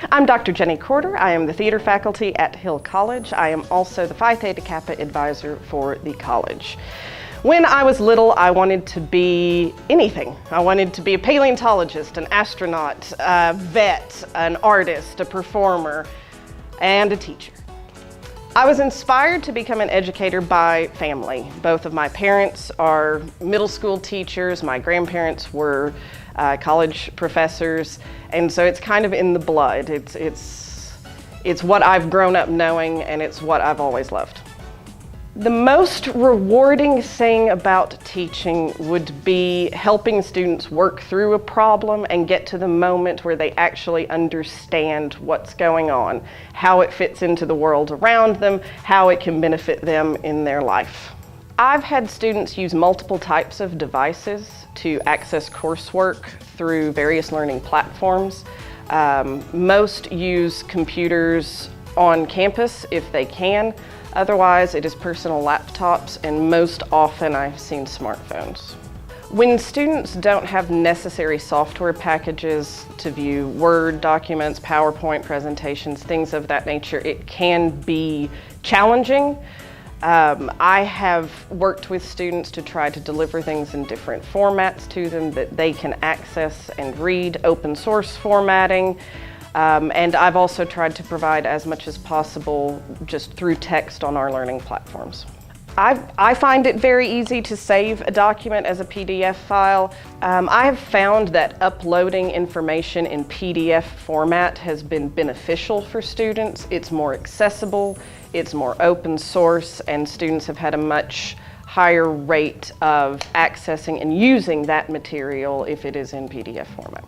I'm Dr. Jenny Corder. I am the theater faculty at Hill College. I am also the Phi Theta Kappa advisor for the college. When I was little, I wanted to be anything. I wanted to be a paleontologist, an astronaut, a vet, an artist, a performer, and a teacher. I was inspired to become an educator by family. Both of my parents are middle school teachers. My grandparents were college professors, and so it's kind of in the blood. It's what I've grown up knowing, and it's what I've always loved. The most rewarding thing about teaching would be helping students work through a problem and get to the moment where they actually understand what's going on, how it fits into the world around them, how it can benefit them in their life. I've had students use multiple types of devices to access coursework through various learning platforms. Most use computers on campus if they can. Otherwise, it is personal laptops, and most often I've seen smartphones. When students don't have necessary software packages to view Word documents, PowerPoint presentations, things of that nature, it can be challenging. I have worked with students to try to deliver things in different formats to them that they can access and read, open source formatting. And I've also tried to provide as much as possible just through text on our learning platforms. I find it very easy to save a document as a PDF file. I have found that uploading information in PDF format has been beneficial for students. It's more accessible, it's more open source, and students have had a much higher rate of accessing and using that material if it is in PDF format.